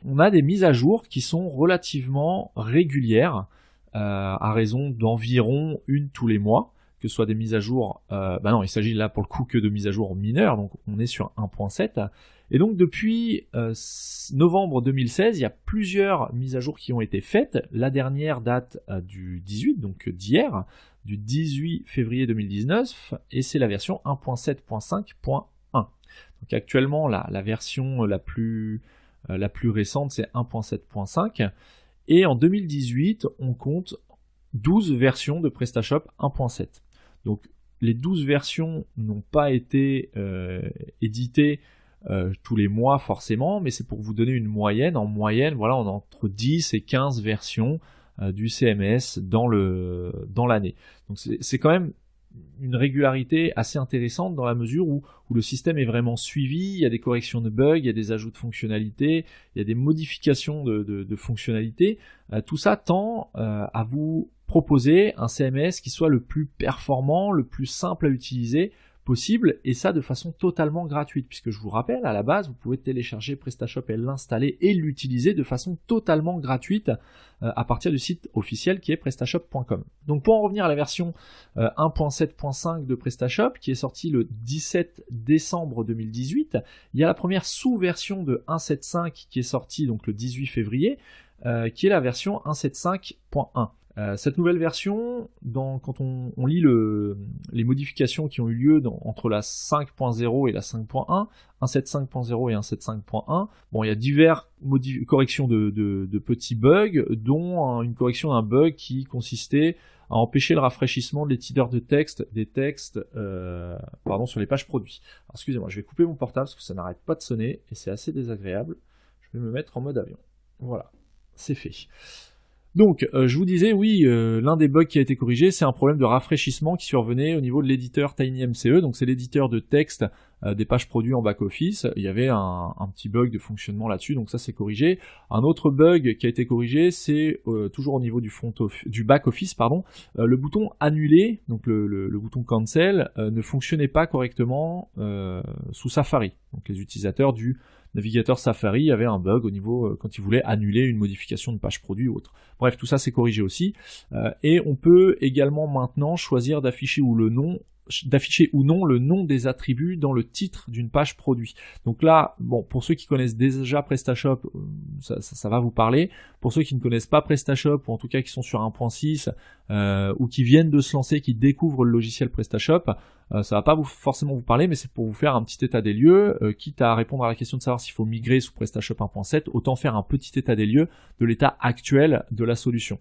on a des mises à jour qui sont relativement régulières, à raison d'environ une tous les mois, que ce soit des mises à jour, non, il s'agit là pour le coup que de mises à jour mineures, donc on est sur 1.7, et donc depuis novembre 2016, il y a plusieurs mises à jour qui ont été faites. La dernière date du 18, donc d'hier, du 18 février 2019, et c'est la version 1.7.5.1. Donc actuellement, la version la plus récente, c'est 1.7.5, et en 2018, on compte 12 versions de PrestaShop 1.7. Donc les 12 versions n'ont pas été éditées tous les mois forcément, mais c'est pour vous donner une moyenne. En moyenne, voilà, on a entre 10 et 15 versions du CMS dans l'année. Donc c'est quand même une régularité assez intéressante dans la mesure où le système est vraiment suivi, il y a des corrections de bugs, il y a des ajouts de fonctionnalités, il y a des modifications de fonctionnalités. Tout ça tend à vous proposer un CMS qui soit le plus performant, le plus simple à utiliser possible, et ça de façon totalement gratuite, puisque je vous rappelle, à la base, vous pouvez télécharger PrestaShop et l'installer et l'utiliser de façon totalement gratuite à partir du site officiel qui est prestashop.com. Donc pour en revenir à la version 1.7.5 de PrestaShop, qui est sortie le 17 décembre 2018, il y a la première sous-version de 1.7.5 qui est sortie donc le 18 février, qui est la version 1.7.5.1. Cette nouvelle version, quand on lit les modifications qui ont eu lieu entre la 5.0 et la 5.1, 1.7.5.0 et 1.7.5.1, bon, il y a diverses corrections de petits bugs, dont une correction d'un bug qui consistait à empêcher le rafraîchissement de l'éditeur de texte des textes sur les pages produits. Alors, excusez-moi, je vais couper mon portable parce que ça n'arrête pas de sonner et c'est assez désagréable. Je vais me mettre en mode avion. Voilà, c'est fait. Donc, je vous disais, oui, l'un des bugs qui a été corrigé, c'est un problème de rafraîchissement qui survenait au niveau de l'éditeur TinyMCE, donc c'est l'éditeur de texte des pages produits en back-office. Il y avait un petit bug de fonctionnement là-dessus, donc ça c'est corrigé. Un autre bug qui a été corrigé, c'est toujours au niveau du back-office, le bouton annuler, donc le bouton cancel, ne fonctionnait pas correctement sous Safari. Donc les utilisateurs du navigateur Safari avait un bug au niveau quand il voulait annuler une modification de page produit ou autre. Bref, tout ça c'est corrigé aussi. Et on peut également maintenant choisir d'afficher ou non le nom des attributs dans le titre d'une page produit. Donc là, bon, pour ceux qui connaissent déjà PrestaShop, ça va vous parler. Pour ceux qui ne connaissent pas PrestaShop, ou en tout cas qui sont sur 1.6, ou qui viennent de se lancer, qui découvrent le logiciel PrestaShop, ça va pas forcément vous parler, mais c'est pour vous faire un petit état des lieux, quitte à répondre à la question de savoir s'il faut migrer sous PrestaShop 1.7, autant faire un petit état des lieux de l'état actuel de la solution.